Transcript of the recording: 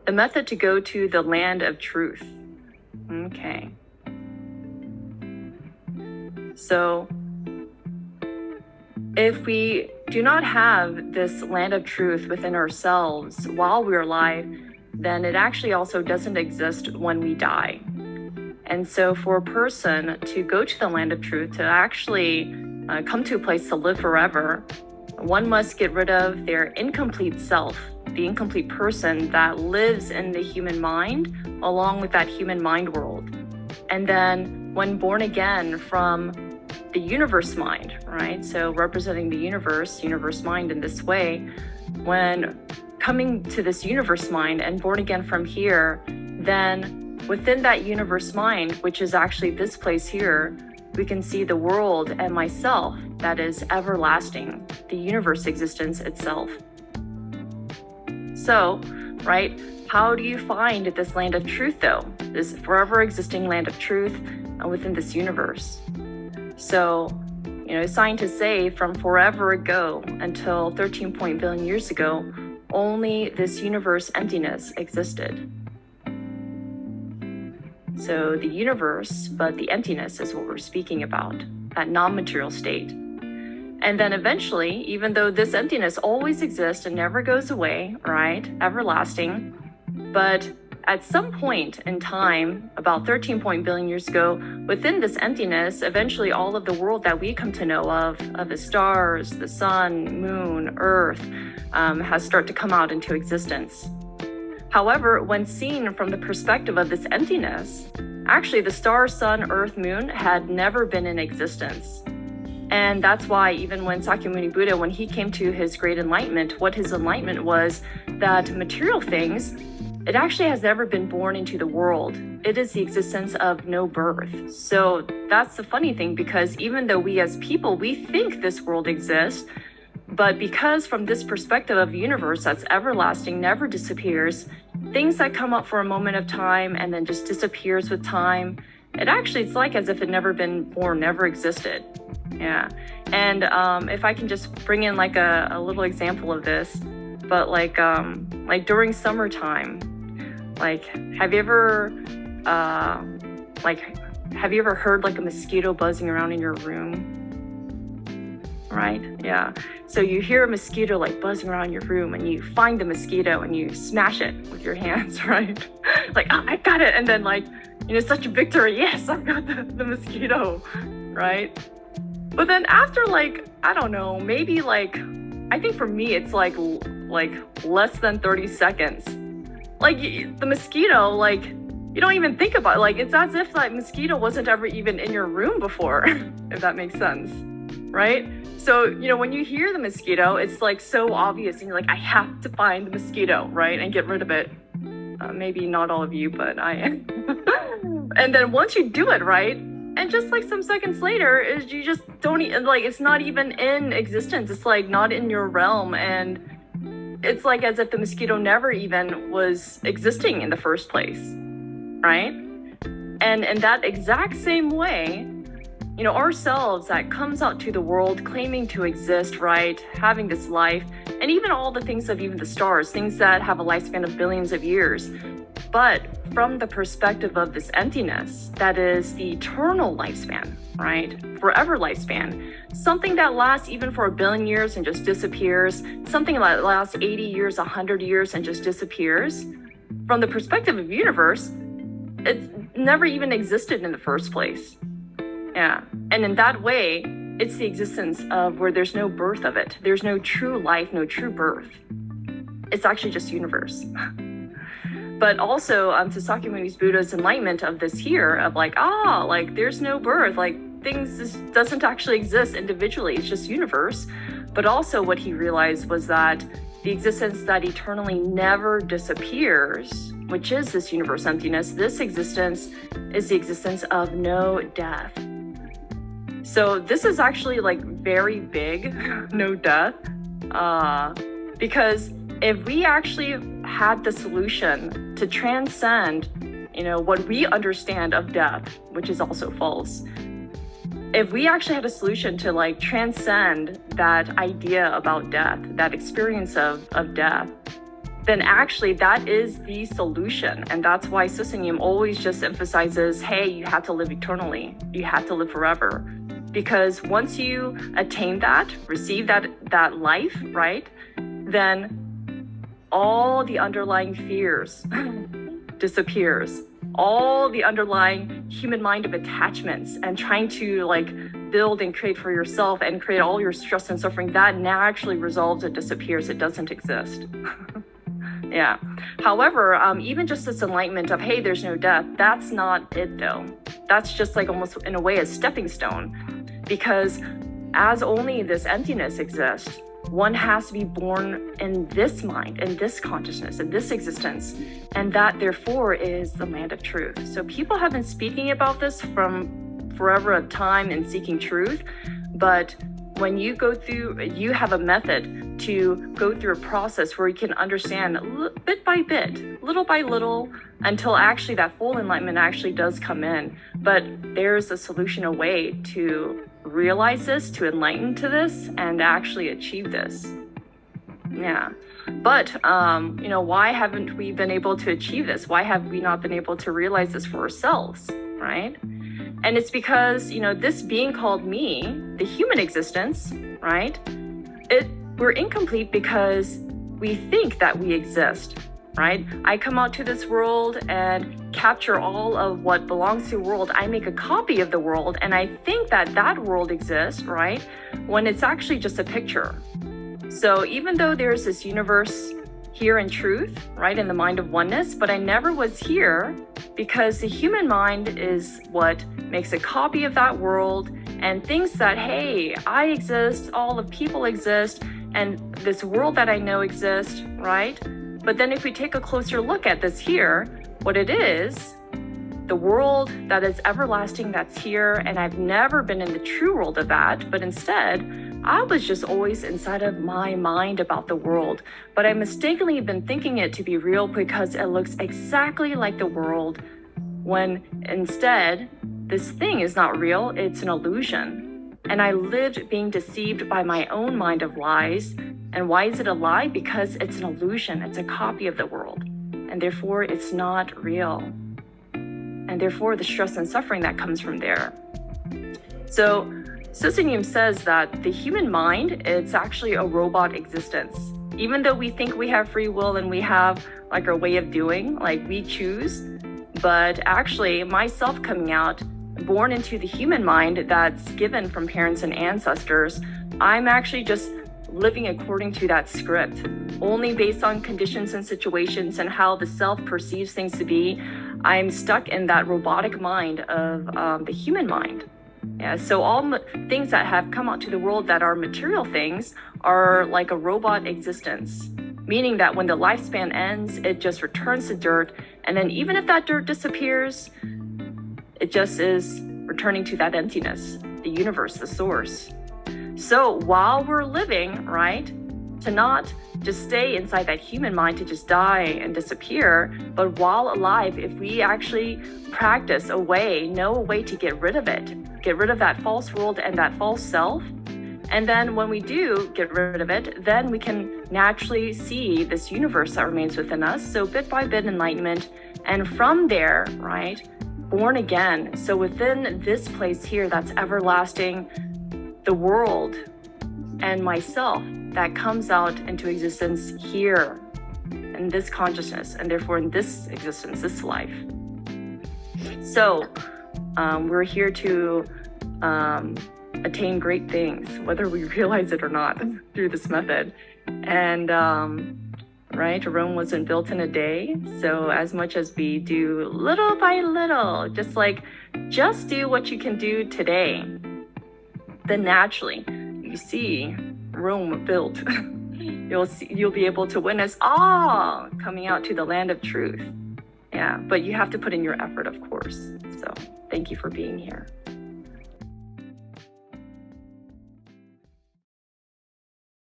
The method to go to the land of truth. Okay. So if we do not have this land of truth within ourselves while we're alive, then it actually also doesn't exist when we die. And so for a person to go to the land of truth, to actually come to a place to live forever, one must get rid of their incomplete self, the incomplete person that lives in the human mind, along with that human mind world. And then when born again from the universe mind, right? So representing the universe mind in this way, when coming to this universe mind and born again from here, then within that universe mind, which is actually this place here, we can see the world and myself that is everlasting, the universe existence itself. So, right, how do you find this land of truth though? This forever existing land of truth within this universe. So, scientists say from forever ago until 13 billion years ago, only this universe emptiness existed. So the universe, but the emptiness is what we're speaking about, that non-material state. And then eventually, even though this emptiness always exists and never goes away, right, everlasting, but at some point in time, about 13 billion years ago, within this emptiness, eventually all of the world that we come to know of the stars, the sun, moon, earth, has started to come out into existence. However, when seen from the perspective of this emptiness, actually the stars, sun, earth, moon had never been in existence. And that's why even when Sakyamuni Buddha, when he came to his great enlightenment, what his enlightenment was that material things, it actually has never been born into the world. It is the existence of no birth. So that's the funny thing, because even though we as people, we think this world exists, but because from this perspective of the universe that's everlasting, never disappears, things that come up for a moment of time and then just disappears with time, it's like as if it never been born, never existed. Yeah. And if I can just bring in like a little example of this, but like during summertime, have you ever heard like a mosquito buzzing around in your room? Right? Yeah. So you hear a mosquito like buzzing around your room, and you find the mosquito and you smash it with your hands, right? Like, oh, I got it. And then such a victory. Yes, I've got the mosquito, right? But then after I don't know, maybe I think for me, it's like less than 30 seconds. The mosquito, you don't even think about it. It's as if that mosquito wasn't ever even in your room before, if that makes sense, right? So, when you hear the mosquito, it's so obvious, and you're like, I have to find the mosquito, right? And get rid of it. Maybe not all of you, but I am. And then once you do it, right? And just some seconds later, you just don't, it's not even in existence. It's not in your realm. And it's as if the mosquito never even was existing in the first place, right? And in that exact same way, ourselves that comes out to the world claiming to exist, right? Having this life, and even all the things of even the stars, things that have a lifespan of billions of years. But from the perspective of this emptiness, that is the eternal lifespan, right? Forever lifespan. Something that lasts even for 1 billion years and just disappears. Something that lasts 80 years, 100 years and just disappears. From the perspective of the universe, it never even existed in the first place. Yeah. And in that way, it's the existence of where there's no birth of it. There's no true life, no true birth. It's actually just universe. But also to Sakyamuni Buddha's enlightenment of this here, of there's no birth, things just doesn't actually exist individually, it's just universe. But also what he realized was that the existence that eternally never disappears, which is this universe emptiness, this existence is the existence of no death. So this is actually very big, no death, because if we actually had the solution to transcend, what we understand of death, which is also false, if we actually had a solution to transcend that idea about death, that experience of death, then actually that is the solution. And that's why Susaniem always just emphasizes, hey, you have to live eternally. You have to live forever. Because once you attain that, receive that life, right, then all the underlying fears disappears. All the underlying human mind of attachments and trying to like build and create for yourself and create all your stress and suffering, that naturally resolves, it disappears, it doesn't exist. Yeah. However, even just this enlightenment of, hey, there's no death, that's not it though. That's just like almost in a way a stepping stone, because as only this emptiness exists, one has to be born in this mind, in this consciousness, in this existence, and that therefore is the land of truth. So people have been speaking about this from forever of time and seeking truth, but when you go through, you have a method to go through a process where you can understand bit by bit, little by little, until actually that full enlightenment actually does come in. But there's a solution, a way to realize this, to enlighten to this, and actually achieve this. Yeah. But, why haven't we been able to achieve this? Why have we not been able to realize this for ourselves, right? And it's because, this being called me, the human existence, right? We're incomplete because we think that we exist, right? I come out to this world and capture all of what belongs to the world. I make a copy of the world and I think that world exists, right? When it's actually just a picture. So even though there's this universe here in truth, right, in the mind of oneness, but I never was here because the human mind is what makes a copy of that world and thinks that, hey, I exist, all of people exist, and this world that I know exists, right? But then if we take a closer look at this here, what it is, the world that is everlasting that's here, and I've never been in the true world of that, but instead, I was just always inside of my mind about the world, but I mistakenly been thinking it to be real because it looks exactly like the world, when instead, this thing is not real, it's an illusion. And I lived being deceived by my own mind of lies. And why is it a lie? Because it's an illusion, it's a copy of the world, and therefore it's not real. And therefore the stress and suffering that comes from there. So Susaniem says that the human mind, it's actually a robot existence. Even though we think we have free will and we have like our way of doing, like we choose, but actually myself coming out, born into the human mind that's given from parents and ancestors, I'm actually just living according to that script, only based on conditions and situations and how the self perceives things to be. I'm stuck in that robotic mind of the human mind. Yeah, so all things that have come out to the world that are material things are like a robot existence, meaning that when the lifespan ends, it just returns to dirt. And then even if that dirt disappears, it just is returning to that emptiness, the universe, the source. So while we're living, right, to not just stay inside that human mind to just die and disappear, but while alive, if we actually practice a way, know a way to get rid of it, get rid of that false world and that false self, and then when we do get rid of it, then we can naturally see this universe that remains within us. So bit by bit enlightenment, and from there, right, born again. So within this place here that's everlasting, the world and myself that comes out into existence here in this consciousness, and therefore in this existence, this life. So we're here to attain great things, whether we realize it or not, through this method. And right, Rome wasn't built in a day. So as much as we do little by little, just do what you can do today, then naturally you see Rome built. You'll be able to witness coming out to the land of truth. Yeah, but you have to put in your effort, of course. So thank you for being here.